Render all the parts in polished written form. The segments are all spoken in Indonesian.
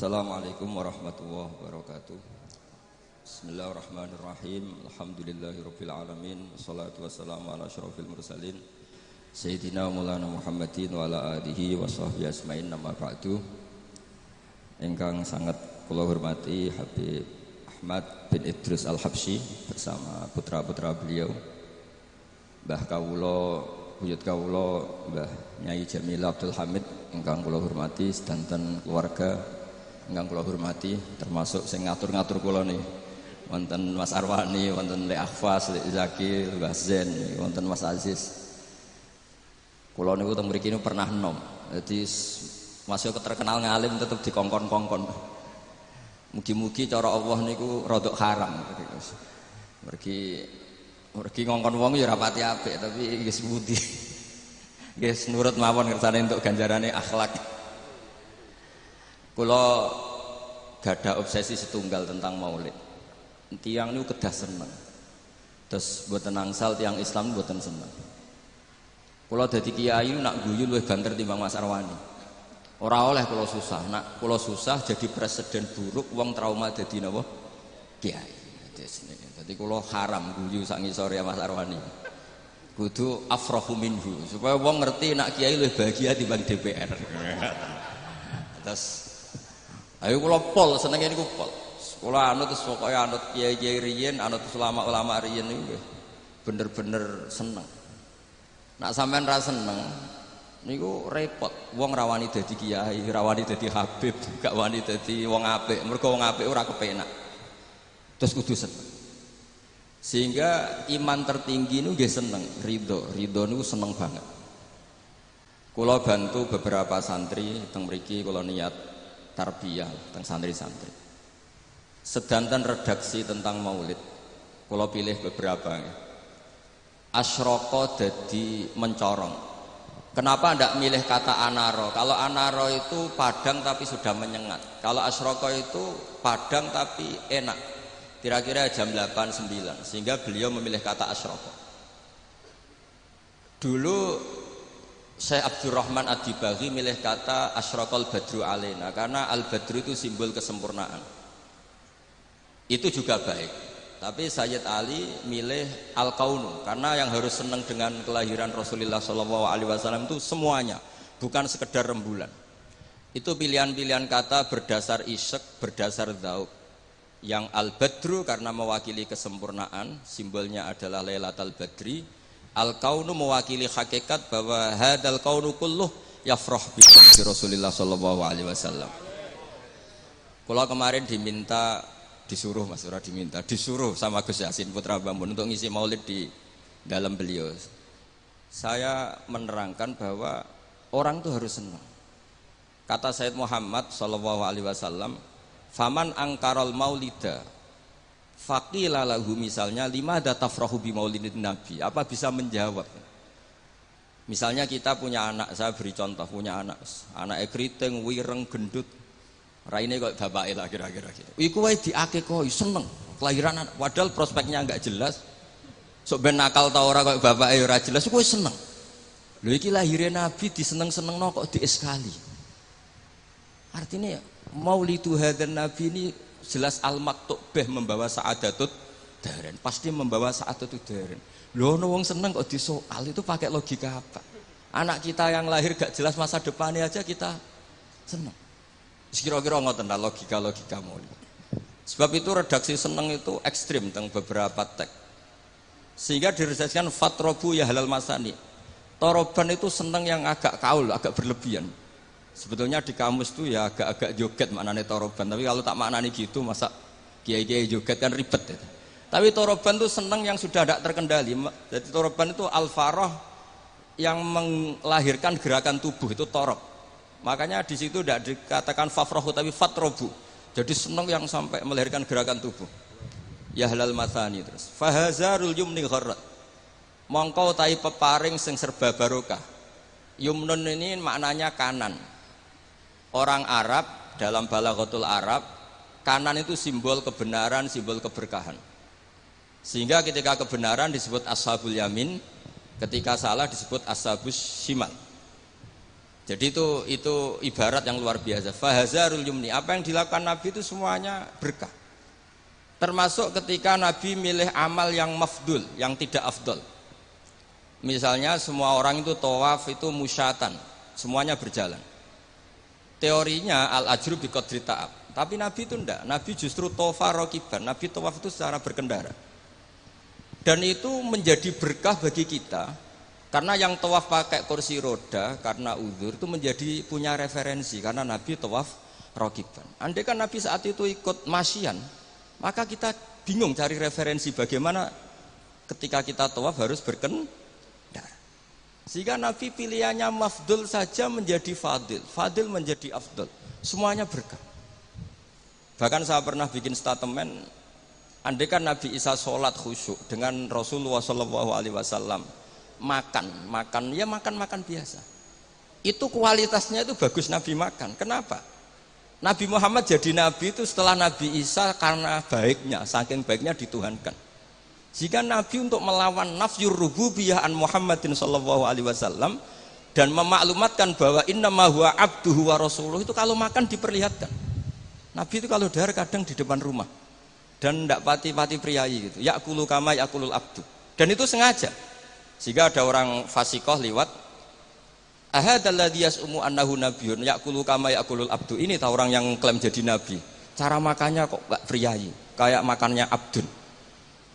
Assalamualaikum warahmatullahi wabarakatuh. Bismillahirrahmanirrahim. Alhamdulillahirabbil alamin. Wassalatu wassalamu ala asyrofil mursalin Sayyidina Maulana Muhammadin wa ala alihi wa sahbihi asma'in, nama ba'du. Ingkang sangat kula hormati Habib Ahmad bin Idrus Al-Habsyi bersama putra-putra beliau, Mbah Kawula, buyut kawula Mbah Nyai Jamil Abdul Hamid ingkang kula hormati, sedanten keluarga ingkang kula hormati, termasuk sing ngatur-ngatur kula niki wonten Mas Arwani, wonten Lek Akhfas, Lek Zaki, Mbah Zen, wonten Mas Aziz. Kula niku teng mriki niku pernah enom. Dadi masih terkenal ngalim tetep dikongkon-kongkon. Mugi-mugi cara Allah niku rodok haram. Mergi ngongkon wong ya ora pati apik, tapi nggih sepundi. Nggih nurut mawon kersane entuk ganjarane akhlak. Kula gadah obsesi setunggal tentang maulid. Tiang niku kedah seneng. Terus mboten angsal tiang Islam mboten seneng. Kula dadi kiai nak guyu luwih banter timbang Mas Arwani. Ora oleh kula susah, nak kula susah jadi presiden buruk, wong trauma dadi napa? Kiai. Dadi kula haram guyu sak ngisore Mas Arwani. Kudu afrahu minhu, supaya wong ngerti nak kiai luwih bahagia timbang DPR. Terus ayo kula pol senenge niku pol. Kula anut terus pokoke anut kiai-kiai riyen, anut ulama-ulama riyen niku bener-bener seneng. Nak sampean ra seneng niku repot. Wong ra wani dadi kiai, ra wani dadi habib, gak wani dadi wong apik. Mergo wong apik ora kepenak. Terus kudu seneng. Sehingga iman tertinggi niku nggih seneng, ridho. Ridho niku seneng banget. Kula bantu beberapa santri teng mriki, kula niat tarbiyah tentang santri-santri. Sedanten redaksi tentang maulid, kalau pilih beberapa. Asyroko dadi mencorong. Kenapa ndak milih kata anaro? Kalau anaro itu padang tapi sudah menyengat. Kalau asyroko itu padang tapi enak. Kira-kira jam 8-9. Sehingga beliau memilih kata asyroko. Dulu Syekh Abdurrahman Ad-Dibaghi milih kata asyraqal badru alaina, karena al-badru itu simbol kesempurnaan. Itu juga baik. Tapi Sayyid Ali milih al-kaunu, karena yang harus senang dengan kelahiran Rasulullah SAW itu semuanya, bukan sekedar rembulan. Itu pilihan-pilihan kata berdasar isyq, berdasar dzauq. Yang al-badru karena mewakili kesempurnaan, simbolnya adalah Lailatul Badri. Al-kaunu mewakili hakikat bahwa hadal kaunu kulluh yafrah bi Rasulullah sallallahu alaihi wasallam. Kalau kemarin disuruh sama Gus Yasin Putra Bambun untuk ngisi maulid di dalam beliau. Saya menerangkan bahwa orang itu harus senang. Kata Sayyid Muhammad sallallahu alaihi wasallam, "Faman angkaral maulida faqila lahu", misalnya, "limada tafrahu bi maulidin nabi", apa bisa menjawab? Misalnya kita punya anak, saya beri contoh, punya anak keriting, wireng, gendut, raine kok bapake lah kira-kira gitu. Iku wae diakekoi seneng kelahiran anak, padahal prospeknya enggak jelas. Sok ben nakal ta ora kok bapake ora jelas, kowe seneng. Lho iki lahire nabi diseneng-senengno kok dieskali. Artinya maulidu hadan nabi ini jelas al-maktubah membawa sa'adatut daren, pasti membawa sa'adatut daren. Lho ono wong seneng kok disoal, itu pakai logika apa? Anak kita yang lahir gak jelas masa depannya aja kita seneng. Kira-kira ngoten lah logika maulid. Sebab itu redaksi seneng itu ekstrim tentang beberapa teks. Sehingga diredaksikan fatrobu ya halal masani. Toroban itu seneng yang agak kaul, agak berlebihan. Sebetulnya di kamus itu ya agak-agak joget maknanya toroban, tapi kalau tak maknanya gitu masa kiai-kiai joget kan ribet ya. Tapi toroban itu seneng yang sudah tidak terkendali. Jadi toroban itu al-farah yang melahirkan gerakan tubuh, itu torob. Makanya di situ tidak dikatakan fafrahu tapi fatrobu. Jadi seneng yang sampai melahirkan gerakan tubuh. Ya halal mathani terus. Fahazarul yumni gharrat. Mongko tai peparing sing serba barokah. Yumnun ini maknanya kanan. Orang Arab dalam balaghatul Arab, kanan itu simbol kebenaran, simbol keberkahan. Sehingga ketika kebenaran disebut ashabul yamin, ketika salah disebut ashabus shimal. Jadi itu ibarat yang luar biasa. Fahazarul yumni, apa yang dilakukan Nabi itu semuanya berkah. Termasuk ketika Nabi milih amal yang mafdul, yang tidak afdol. Misalnya semua orang itu tawaf itu musyatan, semuanya berjalan. Teorinya al-ajru bi qadri ta'ab. Tapi Nabi itu enggak, Nabi justru tawafa rakiban, Nabi tawaf itu secara berkendara. Dan itu menjadi berkah bagi kita. Karena yang tawaf pakai kursi roda karena uzur itu menjadi punya referensi karena Nabi tawaf rakiban. Andai kan Nabi saat itu ikut masyian, maka kita bingung cari referensi bagaimana ketika kita tawaf harus berkendara. Sehingga Nabi pilihannya mafdul saja menjadi fadil, fadil menjadi afdol. Semuanya berkah. Bahkan saya pernah bikin statement, andai kan Nabi Isa sholat khusyuk dengan Rasulullah SAW makan biasa. Itu kualitasnya itu bagus Nabi makan. Kenapa? Nabi Muhammad jadi Nabi itu setelah Nabi Isa karena baiknya, saking baiknya dituhankan. Jika Nabi untuk melawan nafyur rububiyah an Muhammadin sallallahu alaihi wasallam dan memaklumatkan bahwa innama huwa abduhu wa rasuluh, itu kalau makan diperlihatkan. Nabi itu kalau dahar kadang di depan rumah dan tidak pati-pati priayi gitu. Ya'kulu kama ya'kulul abdu. Dan itu sengaja. Sehingga ada orang fasikoh liwat, ahadalladzi yas'umu annahu nabiyyun ya'kulu kama ya'kulul abdu. Ini tahu orang yang klaim jadi nabi. Cara makannya kok enggak priayi, kayak makannya abdun.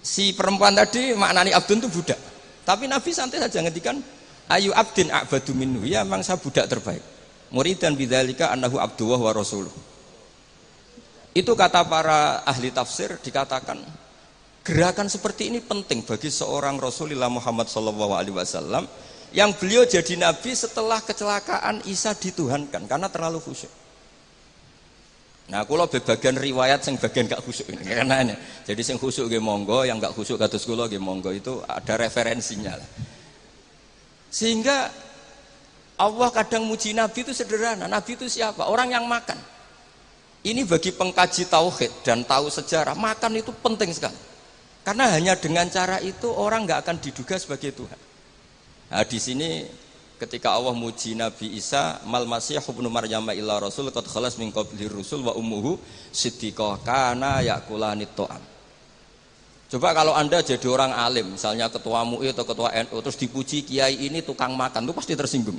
Si perempuan tadi maknani abdun itu budak. Tapi Nabi santai saja ngendikan, ayu abdin a'badu minhu. Ya memang saya budak terbaik. Muridan bidzalika annahu abduwah wa rasuluh. Itu kata para ahli tafsir dikatakan gerakan seperti ini penting bagi seorang Rasulullah Muhammad SAW yang beliau jadi Nabi setelah kecelakaan Isa dituhankan karena terlalu khusyuk. Nah, kalau bagian riwayat yang bagian gak khusyuk ini karena jadi yang khusyuk nggih monggo, yang gak khusyuk kados kula nggih monggo, itu ada referensinya lah. Sehingga Allah kadang muji Nabi itu sederhana. Nabi itu siapa? Orang yang makan. Ini bagi pengkaji tauhid dan tahu sejarah, makan itu penting sekali. Karena hanya dengan cara itu orang nggak akan diduga sebagai Tuhan. Nah, di sini ketika Allah muji Nabi Isa, mal masih ibnu Maryam illa rasul qad khalas min qablihi rusul wa ummuhu siddiqah kana yakulanit ta'am. Coba kalau Anda jadi orang alim, misalnya ketua MUI atau ketua NU, terus dipuji kiai ini tukang makan, itu pasti tersinggung.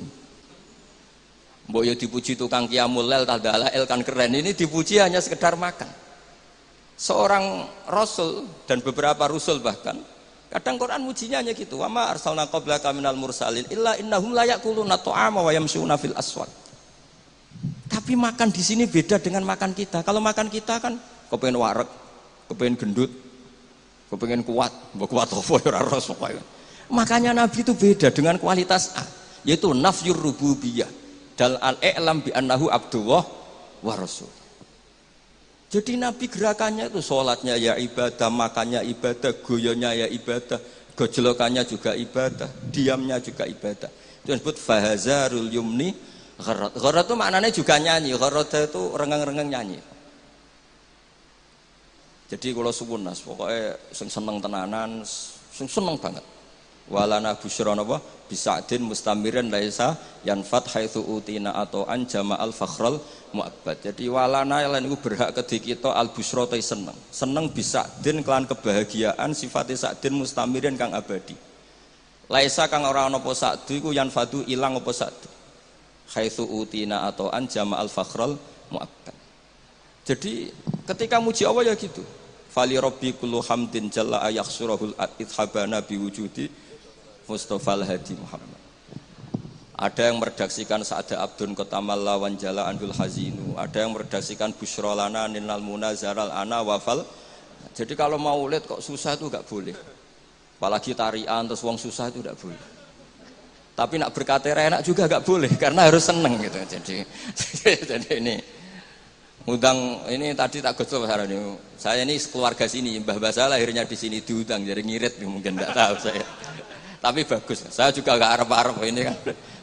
Mbok yo dipuji tukang qiyamul lail tadalail kan keren, ini dipuji hanya sekedar makan. Seorang rasul dan beberapa rasul bahkan kadang Quran mujinya hanya gitu, wa ma arsalna qablaka minal mursalin illa innahum la yaquluna ta'ama wa yamshuna fil aswaq. Tapi makan di sini beda dengan makan kita. Kalau makan kita kan kepengen wareg, kepengen gendut, kepengen kuat, mbok kuat apa ora ros pokoke. Makanya Nabi itu beda dengan kualitas A, yaitu nafyur rububiyah dal al-i'lam bi annahu abdullah wa rasul. Jadi Nabi gerakannya itu sholatnya ya ibadah, makannya ibadah, goyonya ya ibadah, gojlokannya juga ibadah, diamnya juga ibadah. Itu disebut fahazarul yumni gharat. Gharat itu maknanya juga nyanyi, gharat itu rengeng-rengeng nyanyi. Jadi kalau suwun nas, pokoknya seneng tenanan, seneng banget. Walana busyron apa bisadin mustamirin laisa yanfat haitsu utina atau an jama'al fakhral mu'abbad. Jadi walana lan iku berhak kedhi kita al busyra te seneng bisadin kelan kebahagiaan sifate sadin mustamirin kang abadi. Laisa kang ora ana apa sadu iku yanfatu ilang apa sadu. Haitsu utina atau an jama'al fakhral mu'abbad. Jadi ketika muji Allah ya gitu. Fali rabbi kullu hamdin jalla ayakhsurahul ithabana biwujudi Mustafa al-Hadi Muhammad. Ada yang meredaksikan Sa'ada Abdun Kotamal Lawan Jala Andul Hazinu. Ada yang meredaksikan Bushrolana Ninal Munazaral Ana Wafal. Jadi kalau maulid kok susah itu gak boleh. Apalagi tarian terus wong susah itu gak boleh. Tapi nak berkatera enak juga gak boleh karena harus seneng gitu. Jadi ini undang ini tadi tak gosok hari ini. Saya ini keluarga sini, mbah saya lahirnya di sini diundang jadi ngirit mungkin enggak tahu saya. Tapi bagus, saya juga gak arep-arep ini kan,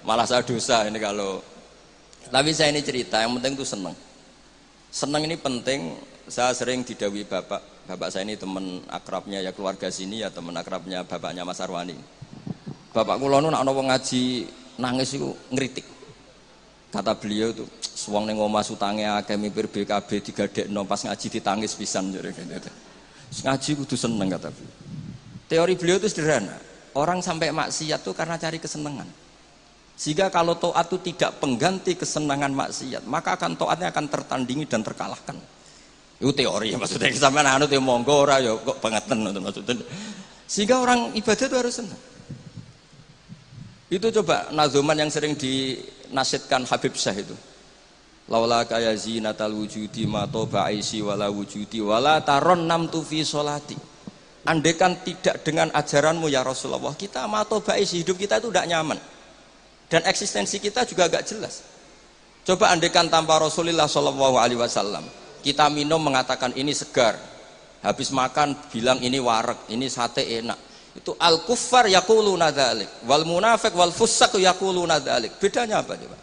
malah saya dosa ini kalau. Tapi saya ini cerita, yang penting itu seneng. Seneng ini penting. Saya sering didhawuhi bapak saya ini teman akrabnya ya keluarga sini ya teman akrabnya bapaknya Mas Arwani. Bapak kula nu nek ana wong ngaji nangis iku ngritik. Kata beliau itu, suwang ning omah utange akeh mipir BKB digadekno pas ngaji ditangis pisan jare gitu. Ngaji kudu seneng kata beliau. Teori beliau itu sederhana. Orang sampai maksiat itu karena cari kesenangan. Sehingga kalau taat itu tidak pengganti kesenangan maksiat, maka akan taatnya akan tertandingi dan terkalahkan. Itu teori ya maksudnya. Sampeyan anut ya monggo ora ya kok bangeten maksudnya. Sehingga orang ibadah itu harus senang. Itu coba nazuman yang sering dinasihatkan Habib Syah itu. Laula kaya zinatal wujudi ma toba aisi wala wujudi wala taron namtu fi sholati. Andaikan tidak dengan ajaranmu ya Rasulullah, kita ma toba aisi, hidup kita itu tidak nyaman. Dan eksistensi kita juga agak jelas. Coba andaikan tanpa Rasulullah Shallallahu Alaihi Wasallam, kita minum mengatakan ini segar, habis makan bilang ini wareg, ini sate enak. Itu al kuffar yaquluna dzalik, wal munafiq wal fusaq yaquluna dzalik. Bedanya apa coba?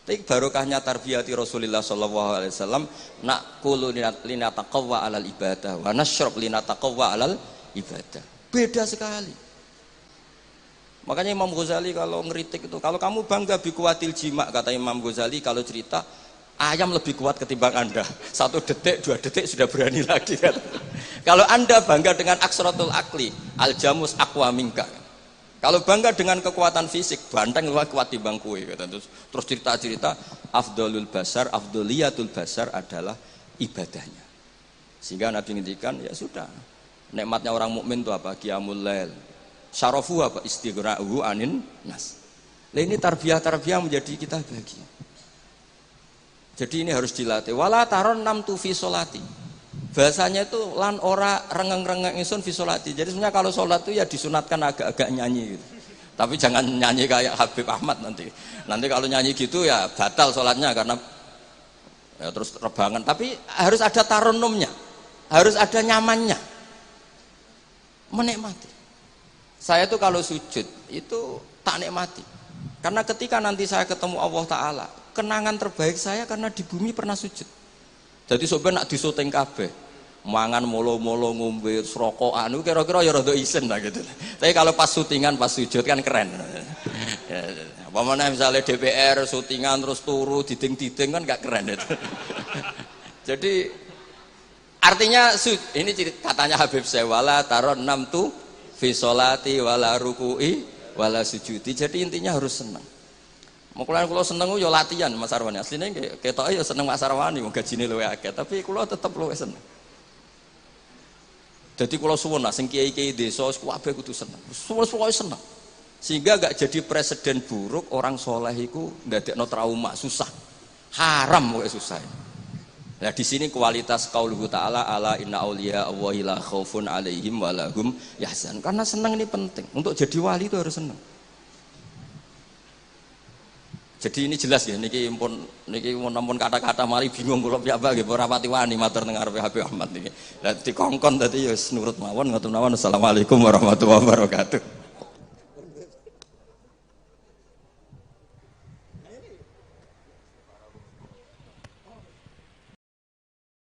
Tapi barokahnya tarbiyati Rasulullah Shallallahu Alaihi Wasallam, naqulu linataqawwa alal ibadah, wa nashrab linataqawwa alal ibadah. Beda sekali. Makanya Imam Ghazali kalau ngeritik itu, kalau kamu bangga bikuatil jima, kata Imam Ghazali kalau cerita, ayam lebih kuat ketimbang Anda. 1 detik, 2 detik sudah berani lagi. Kalau Anda bangga dengan aksratul akli, al-jamus aqwa minka. Kalau bangga dengan kekuatan fisik, banteng lebih kuat timbang kue. Terus cerita-cerita, afdolul basar, afdoliyatul basar adalah ibadahnya. Sehingga Nabi ngendikan, ya sudah, nikmatnya orang mukmin itu apa? Qiyamul lail. Syarafu apa? Istighra'uhu anin nas. Nah ini tarbiyah-tarbiyah menjadi kita bahagia. Jadi ini harus dilatih. Wala taron namtu fi sholati. Bahasanya itu lan ora rengeng-rengeng ingsun fi sholati. Jadi sebenarnya kalau sholat itu ya disunatkan agak-agak nyanyi gitu. Tapi jangan nyanyi kayak Habib Ahmad nanti. Nanti kalau nyanyi gitu ya batal sholatnya karena ya terus rebangan. Tapi harus ada taronumnya. Harus ada nyamannya. Menikmati. Saya tuh kalau sujud itu tak nikmati. Karena ketika nanti saya ketemu Allah Ta'ala, kenangan terbaik saya karena di bumi pernah sujud. Jadi sobat nak disuting kabeh, mangan molo-molo ngombe rokokan itu kira-kira ya rada isen lah gitu. Tapi kalau pas syutingan, pas sujud kan keren. Apa mana misalnya DPR syutingan terus turu diding-diding kan gak keren itu. Jadi artinya ini katanya Habib Sewala taron 6 tuh fi sholati wala ruku'i wala sujudi. Jadi intinya harus senang. Mukulan kula seneng yo latihan Mas Arwani. Asline ketoke yo seneng Mas Arwani wong gajine luwih akeh, tapi kula tetep luwih seneng. Jadi kula suwun sing kiai-kiai desa kabeh kudu seneng. Suwe-suwe seneng. Sehingga gak jadi presiden buruk orang soleh iku ndadekno trauma, susah. Haram kok susah. Nah di sini kualitas qauluhu ta'ala ala inna auliya Allahi la khaufun alaihim wa lahum yahzan. Karena senang ini penting. Untuk jadi wali itu harus senang. Jadi ini jelas ya niki pun namun kata-kata mari bingung kula piyambak nggih ora pati wani matur teng arepe Habib Ahmad niki. Lah dikongkon dadi ya nurut mawon ngoten mawon. Assalamualaikum warahmatullahi wabarakatuh.